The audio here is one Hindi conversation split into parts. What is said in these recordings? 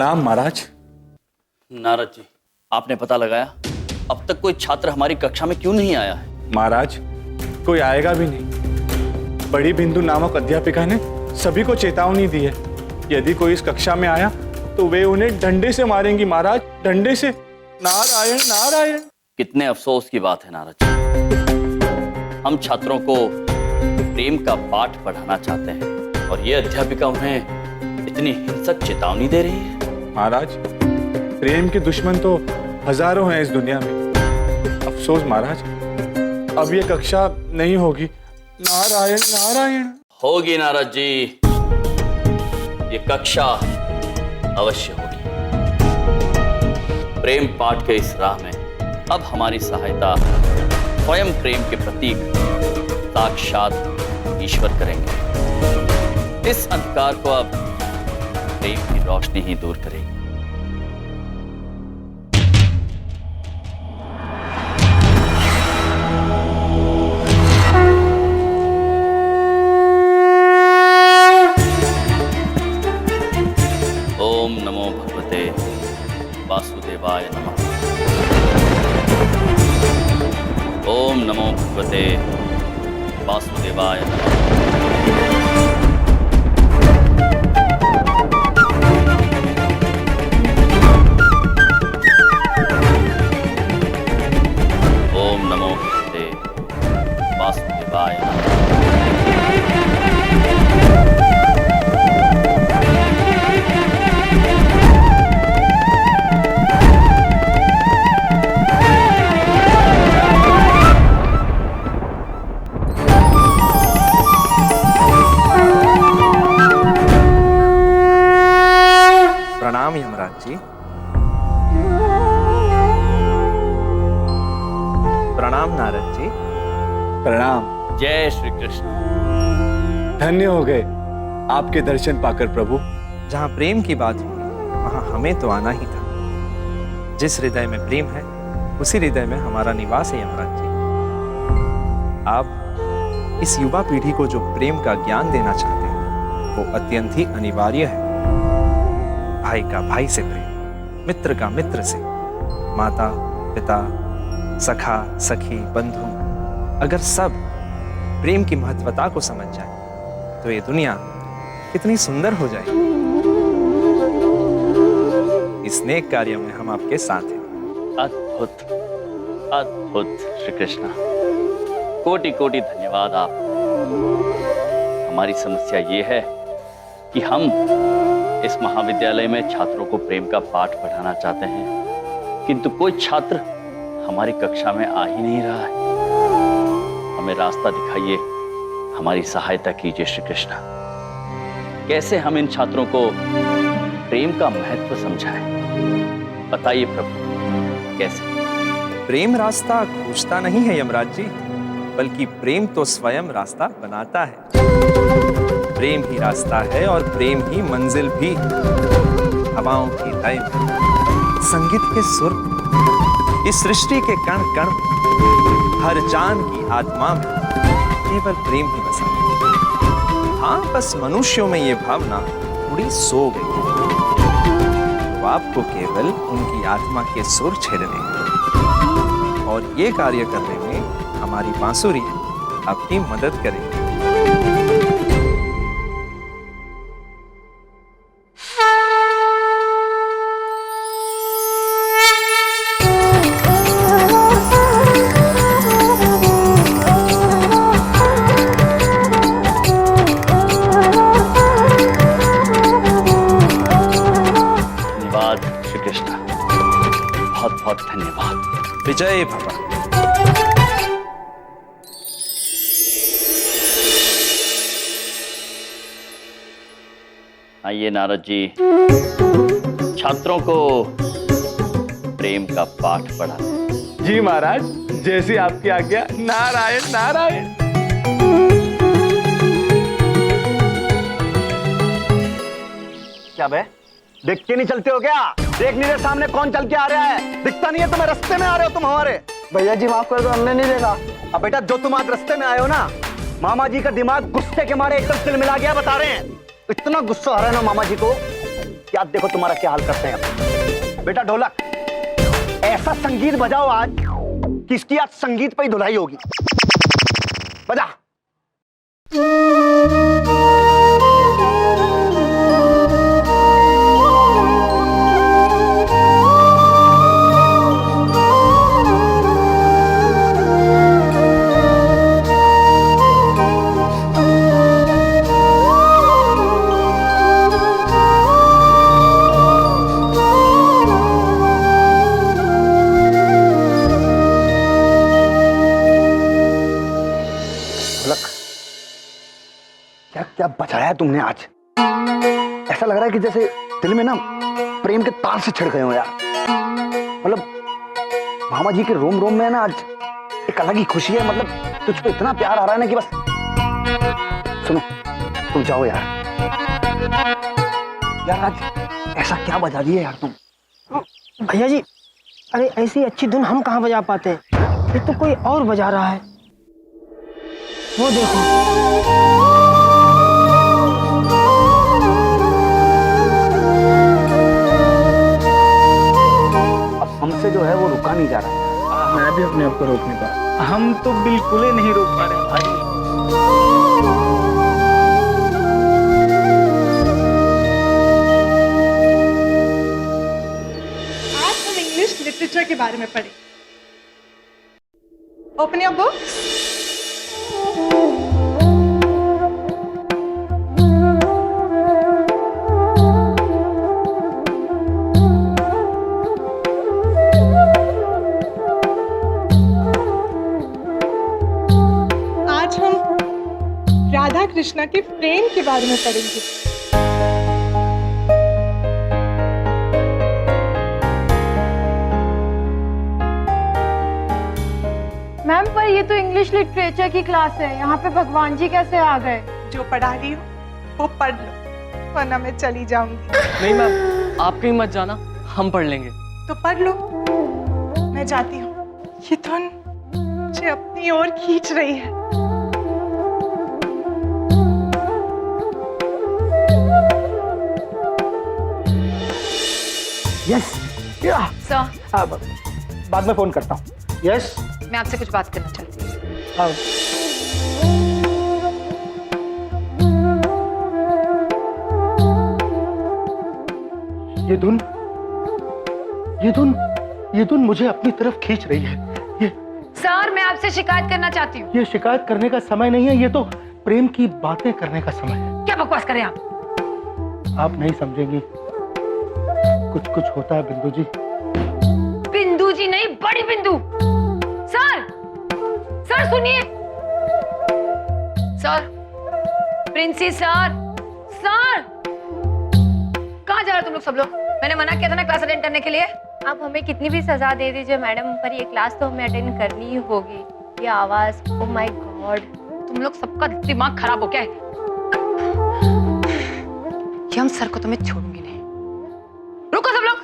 प्रणाम महाराज। नारद जी, आपने पता लगाया अब तक कोई छात्र हमारी कक्षा में क्यों नहीं आया है? महाराज, कोई आएगा भी नहीं। बड़ी बिंदु नामक अध्यापिका ने सभी को चेतावनी दी है, यदि कोई इस कक्षा में आया तो वे उन्हें डंडे से मारेंगी महाराज, डंडे से। नारायण नारायण। कितने अफसोस की बात है नारद जी, हम छात्रों को प्रेम का पाठ पढ़ाना चाहते हैं और ये अध्यापिका उन्हें इतनी हिंसक चेतावनी दे रही है। महाराज, प्रेम के दुश्मन तो हजारों हैं इस दुनिया में। अफसोस महाराज, अब ये कक्षा नहीं होगी। नारायण नारायण। होगी नारद जी, ये कक्षा अवश्य होगी। प्रेम पाठ के इस राह में अब हमारी सहायता स्वयं प्रेम के प्रतीक साक्षात ईश्वर करेंगे। इस अंधकार को अब प्रेम की रोशनी ही दूर करेगी। ओम नमो भगवते वासुदेवाय नमः। ओम नमो भगवते वासुदेवाय नमः। ओम नमो भगवते वासुदेवाय नमः। प्रणाम यमराज जी। प्रणाम नारद जी। प्रणाम। जय श्री कृष्ण। धन्य हो गए आपके दर्शन पाकर प्रभु। जहां प्रेम की बात हुई वहां हमें तो आना ही था। जिस हृदय में प्रेम है उसी हृदय में हमारा निवास है यमराज जी। आप इस युवा पीढ़ी को जो प्रेम का ज्ञान देना चाहते हैं वो अत्यंत ही अनिवार्य है। भाई का भाई से प्रेम, मित्र का मित्र से, माता पिता, सखा सखी, बंधु, अगर सब प्रेम की महत्वता को समझ जाए तो ये दुनिया कितनी सुंदर हो जाए। इस नेक कार्य में हम आपके साथ हैं। अद्भुत अद्भुत श्री कृष्णा, कोटि कोटि धन्यवाद आप। हमारी समस्या ये है कि हम इस महाविद्यालय में छात्रों को प्रेम का पाठ पढ़ाना चाहते हैं, किंतु कोई छात्र हमारी कक्षा में आ ही नहीं रहा है। हमें रास्ता दिखाइए, हमारी सहायता कीजिए श्री कृष्णा। कैसे हम इन छात्रों को प्रेम का महत्व समझाएं? बताइए प्रभु, कैसे? प्रेम रास्ता खोजता नहीं है यमराज जी, बल्कि प्रेम तो स्वयं रास्ता बनाता है। प्रेम ही रास्ता है और प्रेम ही मंजिल भी। हवाओं की लय में, संगीत के सुर में, इस सृष्टि के कण कण में, हर जान की आत्मा में केवल प्रेम ही बसा है। हाँ, बस मनुष्यों में ये भावना थोड़ी सो गई है। तो आपको केवल उनकी आत्मा के सुर छेड़ने हैं और ये कार्य करने में हमारी बांसुरी आपकी मदद करेगी। बहुत बहुत धन्यवाद। विजय भवा। आइए नारद जी, छात्रों को प्रेम का पाठ पढ़ा। जी महाराज, जैसी आपकी आज्ञा। नारायण नारायण। क्या बे, देख के नहीं चलते हो क्या? देख नहीं रहे सामने कौन चल के आ रहा है? दिखता नहीं है तुम्हें? रास्ते में आ रहे हो तुम हमारे। भैया जी माफ कर दो, हमने नहीं देखा। अब बेटा, जो तुम आज रास्ते में आए हो ना, मामा जी का दिमाग गुस्से के मारे एकदम तिलमिला गया, बता रहे हैं। इतना गुस्सा आ रहा है ना मामा जी को कि आज देखो तुम्हारा क्या हाल करते हैं हम। बेटा ढोलक, ऐसा संगीत बजाओ आज कि इसकी आज संगीत पे ही धुलाई होगी। बजा। क्या क्या बजाया है तुमने आज। ऐसा लग रहा है कि जैसे दिल में ना प्रेम के तार से छिड़ गए हो यार। मतलब मामा जी के रोम रोम में ना आज एक अलग ही खुशी है। मतलब तुझ पे इतना प्यार आ रहा है ना कि बस। सुनो, तुम जाओ यार। यार आज ऐसा क्या बजा दिया यार तुम। भैया जी, अरे ऐसी अच्छी धुन हम कहाँ बजा पाते हैं, ये तो कोई और बजा रहा है। वो देखो। हमसे जो है वो रुका नहीं जा रहा है। मैं भी अपने आप को रोक नहीं पा रहा। हम तो बिल्कुल ही नहीं रोक पा रहे भाई। आज हम इंग्लिश लिटरेचर के बारे में पढ़ें। Open your books. आज हम राधा कृष्णा के प्रेम के बारे में पढ़ेंगे। मैम, पर ये तो इंग्लिश लिटरेचर की क्लास है, यहाँ पे भगवान जी कैसे आ गए? जो पढ़ा रही हो वो पढ़ लो, वरना मैं चली जाऊंगी। नहीं मैम, आप कहीं मत जाना, हम पढ़ लेंगे। तो पढ़ लो, मैं जाती हूँ। ये धुन मुझे अपनी ओर खींच रही है। यस। सर, बाद में फोन करता हूँ। यस। मैं आपसे कुछ बात करना चाहती हूँ। ये धुन मुझे अपनी तरफ खींच रही है। सर, मैं आपसे शिकायत करना चाहती हूँ। ये शिकायत करने का समय नहीं है, ये तो प्रेम की बातें करने का समय है। क्या बकवास करें आप? आप नहीं समझेंगी। कुछ कुछ होता है बिंदु जी। बिंदु जी नहीं, बड़ी बिंदु। सर, सर सुनिए। सर, प्रिंसी सर, सर, कहाँ जा रहे तुम लोग सब लोग? मैंने मना किया था ना क्लास अटेंड करने के लिए। आप हमें कितनी भी सजा दे दीजिए मैडम, पर ये क्लास तो हमें अटेंड करनी ही होगी। ये आवाज, ओ माय गॉड। तुम लोग सबका दिमाग खराब हो क्या है? ये हम सर को तो मैं छोड़ूंगी नहीं। रुको सब लोग।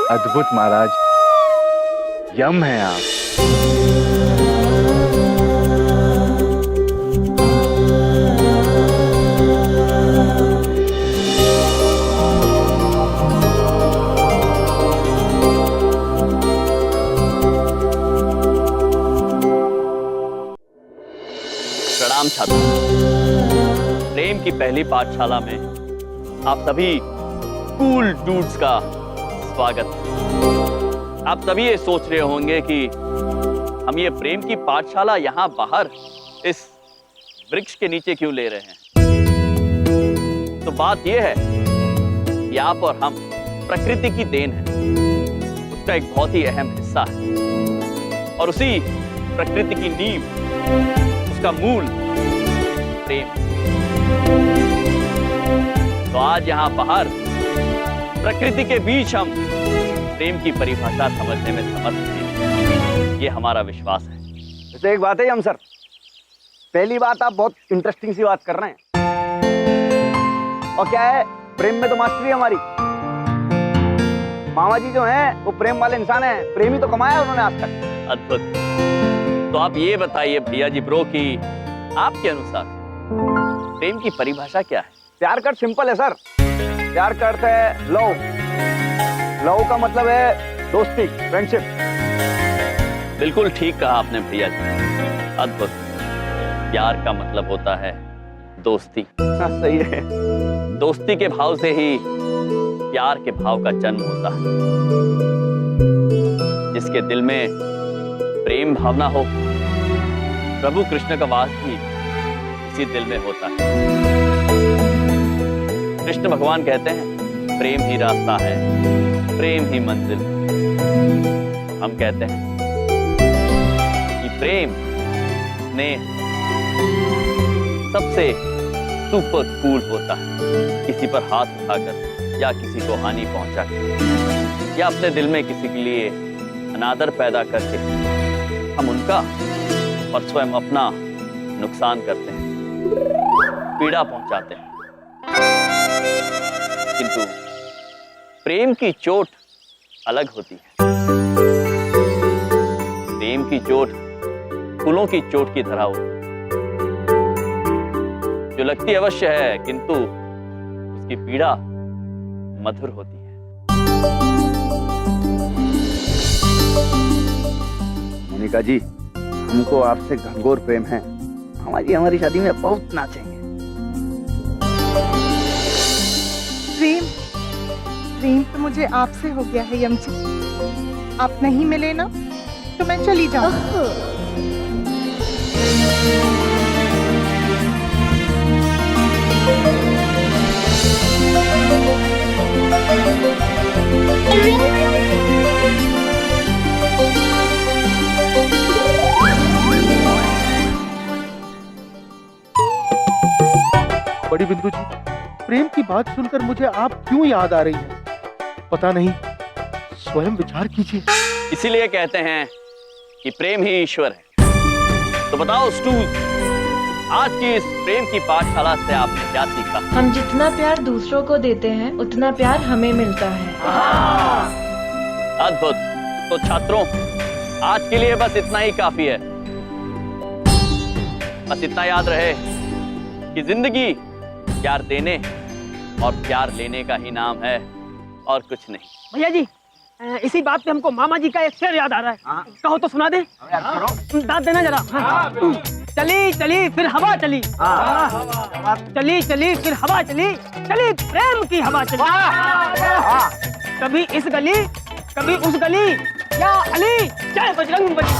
अद्भुत महाराज, यम है आप। प्रणाम छात्र। प्रेम की पहली पाठशाला में आप सभी कूल डूड्स का स्वागत। आप सभी ये सोच रहे होंगे कि हम ये प्रेम की पाठशाला यहाँ बाहर इस वृक्ष के नीचे क्यों ले रहे हैं। तो बात यह है कि आप और हम प्रकृति की देन है, उसका एक बहुत ही अहम हिस्सा है, और उसी प्रकृति की नींव, उसका मूल प्रेम। तो आज यहाँ बाहर प्रकृति के बीच हम प्रेम की परिभाषा समझने में समर्थ हैं, ये हमारा विश्वास है। वैसे एक बात है हम सर, पहली बात आप बहुत इंटरेस्टिंग सी बात कर रहे हैं, और क्या है, प्रेम में तो मास्टरी है हमारी। मामा जी जो हैं वो प्रेम वाले इंसान हैं, प्रेम ही तो कमाया उन्होंने आज तक। अद्भुत। तो आप ये बताइए भैया जी ब्रो कि आपके अनुसार प्रेम की परिभाषा क्या है? प्यार का अर्थ सिंपल है सर, प्यार का अर्थ है लव। लव का मतलब है दोस्ती, फ्रेंडशिप। बिल्कुल ठीक कहा आपने भैया जी, अद्भुत। प्यार का मतलब होता है दोस्ती। हाँ, सही है। दोस्ती के भाव से ही प्यार के भाव का जन्म होता है। जिसके दिल में प्रेम भावना हो, प्रभु कृष्ण का वास भी उसी दिल में होता है। कृष्ण भगवान कहते हैं प्रेम ही रास्ता है, प्रेम ही मंजिल। हम कहते हैं कि प्रेम, स्नेह सबसे सुपर कूल होता है। किसी पर हाथ उठाकर या किसी को हानि पहुंचाकर या अपने दिल में किसी के लिए अनादर पैदा करके हम उनका और स्वयं अपना नुकसान करते हैं, पीड़ा पहुंचाते हैं। किंतु प्रेम की चोट अलग होती है। प्रेम की चोट फूलों की चोट की तरह होती है, जो लगती अवश्य है किंतु उसकी पीड़ा मधुर होती है। मोनिका जी, हमको आपसे घनघोर प्रेम है। हमारी शादी में बहुत नाचेंगे। प्रेम प्रेम तो मुझे आपसे हो गया है यम जी। आप नहीं मिले ना तो मैं चली जाऊं। बड़ी बिंदु जी, प्रेम की बात सुनकर मुझे आप क्यों याद आ रही है, पता नहीं, स्वयं विचार कीजिए। इसीलिए कहते हैं कि प्रेम ही ईश्वर है। तो बताओ स्टू, आज की इस प्रेम की पाठशाला से आपने क्या सीखा? हम जितना प्यार दूसरों को देते हैं उतना प्यार हमें मिलता है। अद्भुत। तो छात्रों, आज के लिए बस इतना ही काफी है। बस इतना याद रहे कि जिंदगी प्यार देने और प्यार लेने का ही नाम है, और कुछ नहीं। भैया जी, इसी बात पे हमको मामा जी का एक शेर याद आ रहा है। कहो तो सुना दे। दाद देना जरा। चली चली फिर हवा चली, चली चली फिर हवा चली, चली प्रेम की हवा चली। कभी इस गली कभी उस गली, या अली जय बजरंग बली।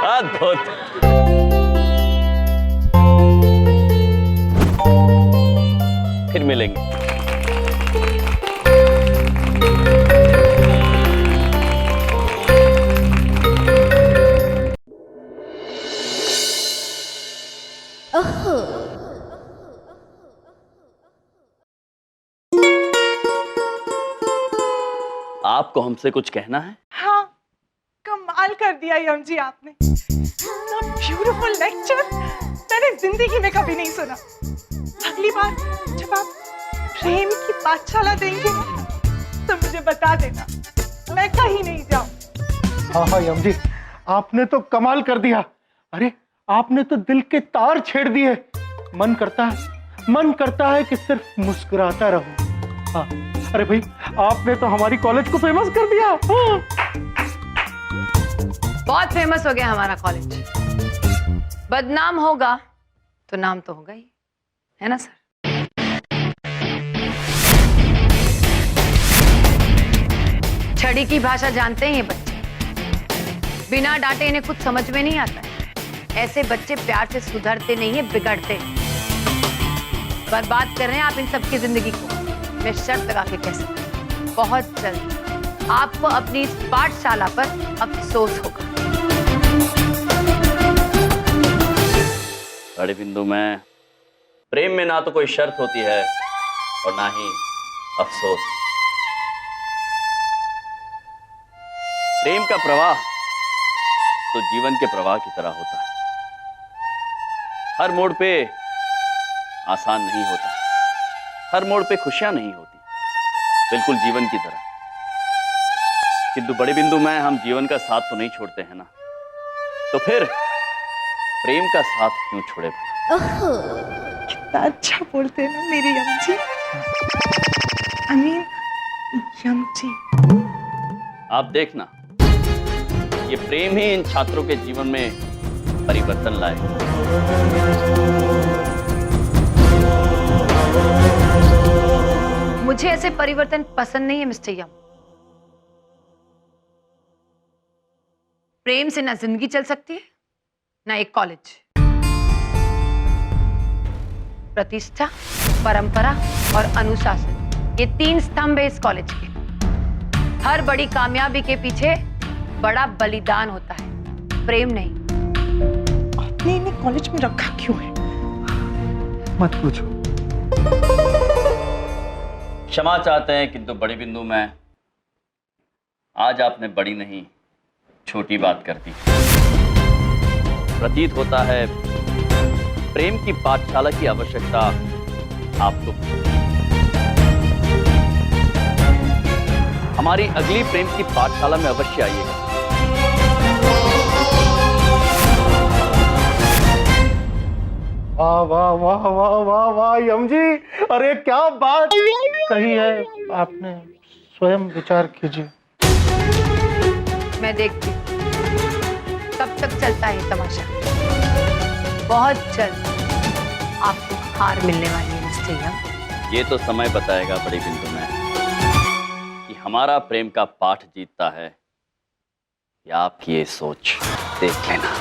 अद्भुत। फिर मिलेंगे। आपको हमसे कुछ कहना है? हाँ, कमाल कर दिया यम जी आपने। ब्यूटीफुल लेक्चर मैंने जिंदगी में कभी नहीं सुना। अगली बार जब आप प्रेम की पाठशाला देंगे तो मुझे बता देना, मैं कहीं नहीं जाऊं। हाँ यम जी, आपने तो कमाल कर दिया। अरे आपने तो दिल के तार छेड़ दिए। मन करता है कि सिर्फ मुस्कुराता रहूं। हाँ, अरे भाई, आपने तो हमारी कॉलेज को फेमस कर दिया। हाँ। बहुत फेमस हो गया हमारा कॉलेज। बदनाम होगा तो नाम तो होगा ही, है ना सर? छड़ी की भाषा जानते हैं ये बच्चे, बिना डांटे इन्हें कुछ समझ में नहीं आता है। ऐसे बच्चे प्यार से सुधरते नहीं है, बिगड़ते हैं। बर्बाद कर रहे हैं आप इन सबकी जिंदगी को। मैं शर्त लगा के कह सकती हूँ, बहुत जल्द आपको अपनी इस पाठशाला पर अफसोस होगा। बड़े बिंदु में प्रेम में ना तो कोई शर्त होती है और ना ही अफसोस। प्रेम का प्रवाह तो जीवन के प्रवाह की तरह होता है। हर मोड़ पे आसान नहीं होता, हर मोड़ पे खुशियां नहीं होती, बिल्कुल जीवन की तरह। किंतु बड़े बिंदु में हम जीवन का साथ तो नहीं छोड़ते हैं ना, तो फिर प्रेम का साथ क्यों छोड़े भला? कितना अच्छा बोलते हैं ना मेरी यम जी। I mean, यम जी। आप देखना, ये प्रेम ही इन छात्रों के जीवन में परिवर्तन लाए। मुझे ऐसे परिवर्तन पसंद नहीं है मिस्टर यम। प्रेम से ना जिंदगी चल सकती है ना एक कॉलेज। प्रतिष्ठा, परंपरा और अनुशासन, ये 3 स्तंभ है इस कॉलेज के। हर बड़ी कामयाबी के पीछे बड़ा बलिदान होता है, प्रेम नहीं। आपने इन्हें कॉलेज में रखा क्यों है? मत पूछो। क्षमा चाहते हैं, किंतु बड़े बिंदु में आज आपने बड़ी नहीं छोटी बात कर दी। प्रतीत होता है प्रेम की पाठशाला की आवश्यकता आपको। हमारी अगली प्रेम की पाठशाला में अवश्य आइएगा। वाह वाह वाह वाह वाह वाह यम जी, अरे क्या बात कही है आपने, स्वयं विचार कीजिए। मैं देखती हूँ कब तक चलता है तमाशा। बहुत जल्द आपको हार मिलने वाली है मिस्टर यम। ये तो समय बताएगा बड़ी बिंदु में कि हमारा प्रेम का पाठ जीतता है या आप ये सोच देख लेना।